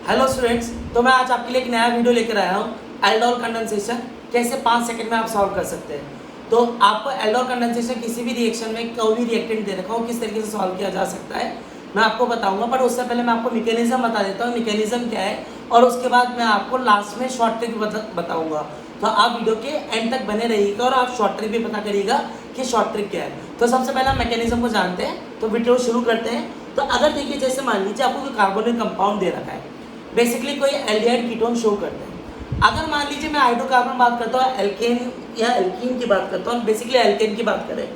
Hello students, तो मैं आज आपके लिए एक नया वीडियो लेकर आया हूँ। एल्डोल कंडेंसेशन कैसे 5 सेकंड में आप सॉल्व कर सकते हैं। तो आपको एल्डोल कंडेंसेशन किसी भी रिएक्शन में कोई भी रिएक्टेंट दे रखा हो किस तरीके से सॉल्व किया जा सकता है मैं आपको बताऊंगा। बट उससे पहले मैं आपको मैकेनिज्म बता देता हूँ, मैकेनिज्म क्या है, और उसके बाद मैं आपको लास्ट में शॉर्ट ट्रिक बताऊंगा। तो आप वीडियो के एंड तक बने रहिएगा और आप शॉर्ट ट्रिक भी पता करिएगा कि शॉर्ट ट्रिक क्या है। तो सबसे पहले हम मैकेनिज्म को जानते हैं, तो वीडियो शुरू करते हैं। तो अगर देखिए, जैसे मान लीजिए आपको कोई कार्बोनिक कंपाउंड दे रखा है, बेसिकली कोई एल्डिहाइड कीटोन शो करते हैं। अगर मान लीजिए मैं हाइड्रोकार्बन बात करता हूँ, एल्केन या एल्कीन की बात करता हूँ, बेसिकली एल्केन की बात करें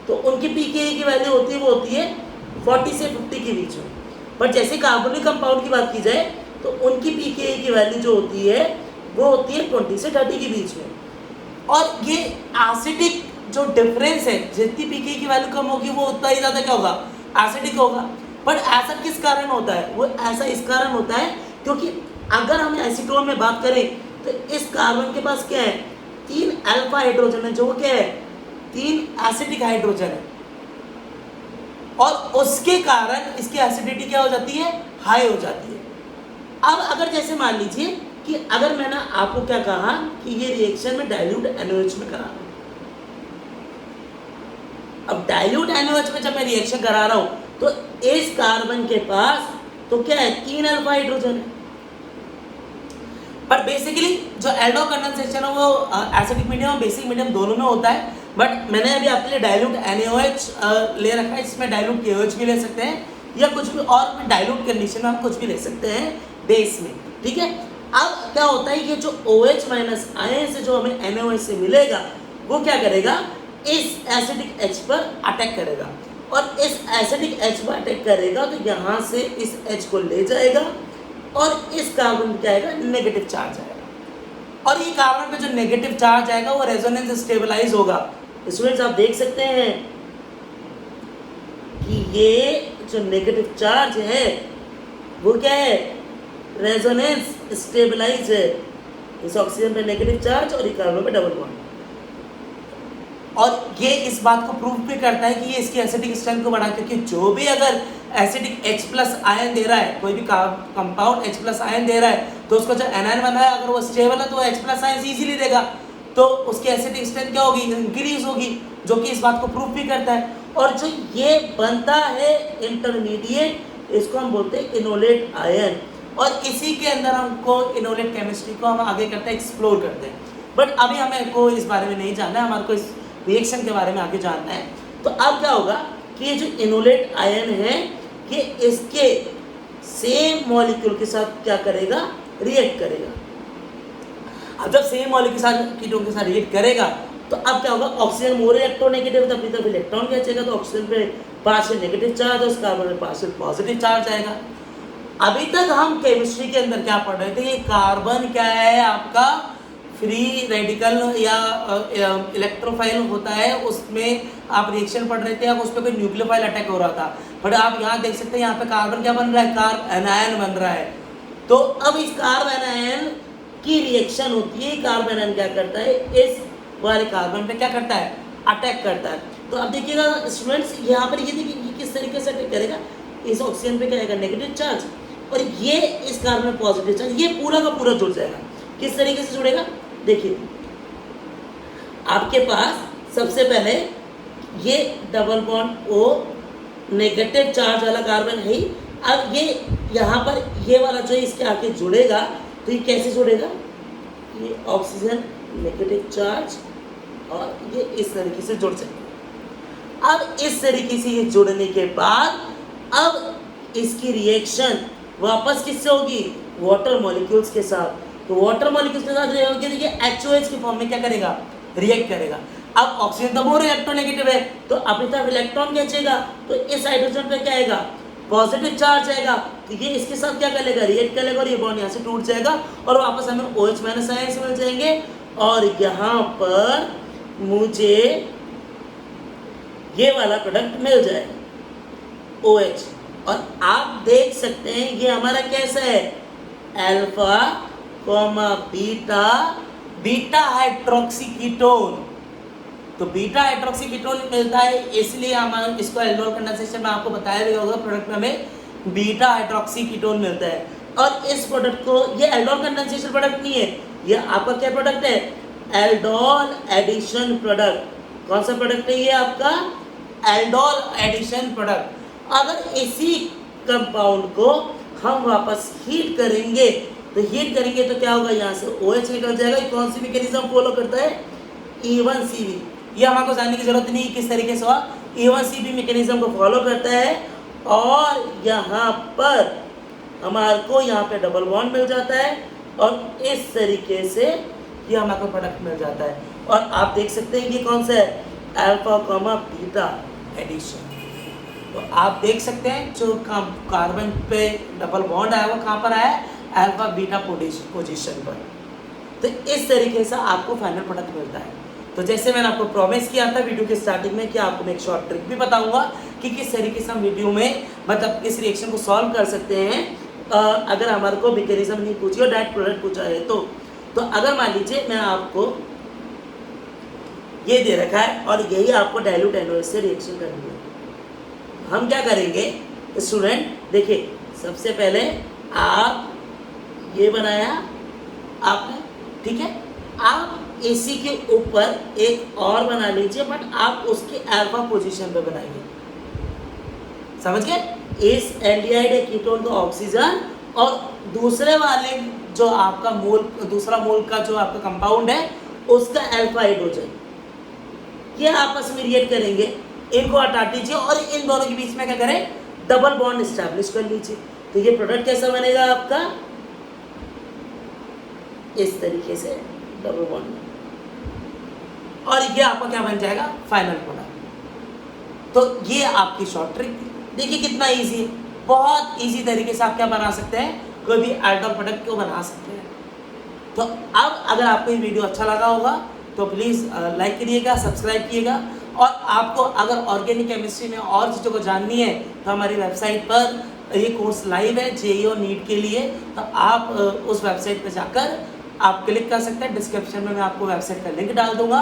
तो उनकी pKa की वैल्यू होती है, वो होती है 40 से 50 के बीच में। बट जैसे कार्बोनिक कंपाउंड की बात की जाए तो उनकी pKa की वैल्यू जो होती है वो होती है 20 से 30 के बीच में। और ये एसिडिक जो डिफरेंस है, जितनी pKa की वैल्यू कम होगी वो उतना ही ज़्यादा क्या होगा, एसिडिक होगा। बट ऐसा किस कारण होता है, वो ऐसा इस कारण होता है क्योंकि अगर हम एसीटोन में बात करें तो इस कार्बन के पास क्या है, 3 अल्फा हाइड्रोजन है, जो क्या है 3 एसिडिक हाइड्रोजन है, और उसके कारण इसकी एसिडिटी क्या हो जाती है, हाई हो जाती है। अब अगर जैसे मान लीजिए कि अगर मैंने आपको क्या कहा कि ये रिएक्शन में डाइल्यूट NaOH में करा रहा हूं। अब डाइल्यूट NaOH में जब मैं रिएक्शन करा रहा हूं तो इस कार्बन के पास तो क्या है, 3 अल्फा हाइड्रोजन है। पर बेसिकली जो एल्डो कंडेंसेशन है वो एसिडिक मीडियम और बेसिक मीडियम दोनों में होता है। बट मैंने अभी आपके लिए डाइल्यूट NaOH ले रखा है, इसमें डाइल्यूट KOH भी ले सकते हैं या कुछ भी और डाइल्यूट कंडीशन में हम कुछ भी ले सकते हैं बेस में, ठीक है। अब क्या होता है, ये जो OH माइनस आयन से जो हमें NaOH से मिलेगा वो क्या करेगा, इस एसिडिक H पर अटैक करेगा, और इस एसिडिक H पर अटैक करेगा तो यहाँ से इस H को ले जाएगा और इस कार्बन पे क्या आएगा, नेगेटिव चार्ज आएगा। और ये कार्बन पे जो नेगेटिव चार्ज आएगा वो रेजोनेंस स्टेबलाइज होगा। स्टूडेंट्स आप देख सकते हैं कि ये जो नेगेटिव चार्ज है वो क्या है, रेजोनेंस स्टेबलाइज है। इस ऑक्सीजन पे नेगेटिव चार्ज और ये कार्बन पे डबल बॉन्ड, और ये इस बात को प्रूव भी करता है कि ये इसकी एसिडिक स्ट्रेंथ को बढ़ा, क्योंकि जो भी अगर एसिडिक H प्लस आयन दे रहा है, कोई भी कंपाउंड H प्लस आयन दे रहा है तो उसका जो एनायन बन रहा है अगर वो स्टेबल है तो वो H प्लस आयन इजीली देगा, तो उसकी एसिडिक स्ट्रेंथ क्या होगी, इंक्रीज होगी, जो कि इस बात को प्रूव भी करता है। और जो ये बनता है इंटरमीडिएट, इसको हम बोलते हैं इनोलेट आयन, और इसी के अंदर हमको इनोलेट केमिस्ट्री को हम आगे करते हैं, एक्सप्लोर करते हैं। बट अभी हमें को इस बारे में नहीं जानना है, हमारे को इस रिएक्शन के बारे में आगे जानना है। तो अब क्या होगा कि ये जो इनोलेट आयन है ये इसके सेम मॉलिक्यूल के साथ क्या करेगा, रिएक्ट करेगा। अब जब सेम मॉलिक्यूल के साथ कीटोन के साथ रिएक्ट करेगा तो अब क्या होगा, ऑक्सीजन मोर इलेक्ट्रोनेगेटिव है तो अपनी तरफ इलेक्ट्रॉन खींचेगा, तो ऑक्सीजन पे पार्शियल नेगेटिव चार्ज और कार्बन पे पार्शियल पॉजिटिव चार्ज आएगा। अभी तक हम केमिस्ट्री के अंदर क्या पढ़ रहे थे, ये कार्बन क्या है आपका फ्री रेडिकल या इलेक्ट्रोफाइल होता है, उसमें आप रिएक्शन पढ़ रहे थे, अब उस पर कोई न्यूक्लियोफाइल अटैक हो रहा था। बट आप यहाँ देख सकते हैं यहाँ पे कार्बन क्या बन रहा है, कार्ब एनायन बन रहा है। तो अब इस कार्ब एनायन की रिएक्शन होती है, कार्ब एनायन क्या करता है, इस वाले कार्बन पे क्या करता है, अटैक करता है। तो अब देखिएगा स्टूडेंट्स, यहाँ पर ये देखिए ये किस तरीके से अटैक करेगा, इस ऑक्सीजन पे क्या आएगा, नेगेटिव चार्ज, और ये इस कार्बन में पॉजिटिव चार्ज, ये पूरा का पूरा जुड़ जाएगा। किस तरीके से जुड़ेगा, देखिए आपके पास सबसे पहले ये double bond O negative charge वाला कार्बन है ही। अब ये यहाँ पर ये वाला जो इसके आके जुड़ेगा तो ये कैसे जुड़ेगा, ये ऑक्सीजन नेगेटिव चार्ज और ये इस तरीके से जुड़ जाएगा। अब इस तरीके से ये जुड़ने के बाद अब इसकी रिएक्शन वापस किससे होगी, वाटर मॉलिक्यूल्स के साथ। तो वाटर मॉलिक्यूल्स के साथ होगी, देखिए HOH के फॉर्म में क्या करेगा, रिएक्ट करेगा। अब ऑक्सीजन तो मोर इलेक्ट्रोनेगेटिव है तो अपनी तरफ इलेक्ट्रॉन खींचेगा, तो इस हाइड्रोजन पे क्या आएगा, पॉजिटिव चार्ज आएगा, तो ये इसके साथ क्या करेगा, रिएक्ट करेगा, और ये बॉन्ड यहाँ से टूट जाएगा और वापस हमें OH माइनस आयन से मिल जाएंगे, और यहाँ पर मुझे ये वाला प्रोडक्ट मिल जाएगा OH। और आप देख सकते हैं ये हमारा कैसा है, alpha comma beta, beta hydroxy ketone. तो बीटा हाइड्रोक्सी कीटोन मिलता है, इसलिए हम इसको एल्डोल कंडेंसेशन में आपको बताया भी होगा, प्रोडक्ट में हमें बीटा हाइड्रोक्सी कीटोन मिलता है। और इस प्रोडक्ट को, ये एल्डोल कंडेंसेशन प्रोडक्ट नहीं है, ये आपका क्या प्रोडक्ट है, एल्डोल एडिशन प्रोडक्ट। कौन सा प्रोडक्ट है ये आपका, एल्डोल एडिशन प्रोडक्ट। अगर इसी कंपाउंड को हम वापस हीट करेंगे तो क्या होगा, यहाँ से OH निकल जाएगा। ये कौन सी मैकेनिज्म फॉलो करता है, E1CB। ये हमारे जानने की जरूरत नहीं किस तरीके से हुआ, E1CB मैकेनिज्म को फॉलो करता है और यहाँ पर हमारे को यहाँ पे डबल बॉन्ड मिल जाता है और इस तरीके से ये हमारे को प्रोडक्ट मिल जाता है। और आप देख सकते हैं ये कौन सा है, अल्फा कॉमा बीटा एडिशन। तो आप देख सकते हैं जो कार्बन पे डबल बॉन्ड आया वो कहाँ पर आया है, अल्फा बीटा पोजीशन पर। तो इस तरीके से आपको फाइनल प्रोडक्ट मिलता है। तो जैसे मैंने आपको प्रॉमिस किया था वीडियो के स्टार्टिंग में कि आपको मैं एक शॉर्ट ट्रिक भी बताऊंगा कि किस तरीके से हम वीडियो में मतलब इस रिएक्शन को सॉल्व कर सकते हैं अगर हमारे को मैकेनिज्म नहीं पूछी और डायरेक्ट प्रोडक्ट पूछा है तो अगर मान लीजिए मैं आपको ये दे रखा है और यही आपको डाइल्यूट NaOH से रिएक्शन करनी है, हम क्या करेंगे स्टूडेंट, देखिए सबसे पहले आप ये बनाया आपने, ठीक है, आप AC के ऊपर एक और बना लीजिए बट आप उसके अल्फा पोजीशन पे बनाइए, समझ गए। इस एल्डिहाइड या कीटोन का ऑक्सीजन और दूसरे वाले जो आपका दूसरा मोल का जो आपका कंपाउंड है उसका अल्फा हाइड्रोजन, ये आपस में रिएक्ट करेंगे, इनको हटा दीजिए और इन दोनों के बीच में क्या करें, डबल बॉन्ड एस्टैब्लिश कर लीजिए। तो ये प्रोडक्ट कैसा बनेगा आपका, इस तरीके से डबल बॉन्ड, और ये आपका क्या बन जाएगा, फाइनल प्रोडक्ट। तो ये आपकी शॉर्ट ट्रिक थी। देखिए कितना इजी है, बहुत इजी तरीके से आप क्या बना सकते हैं, कोई भी एल्डोल प्रोडक्ट को बना सकते हैं। तो अब अगर आपको ये वीडियो अच्छा लगा होगा तो प्लीज़ लाइक करिएगा, सब्सक्राइब कीजिएगा। और आपको अगर ऑर्गेनिक केमिस्ट्री में और चीज़ों को जाननी है तो हमारी वेबसाइट पर ये कोर्स लाइव है JEE और नीट के लिए, तो आप उस वेबसाइट पर जाकर आप क्लिक कर सकते हैं। डिस्क्रिप्शन में मैं आपको वेबसाइट का लिंक डाल दूंगा।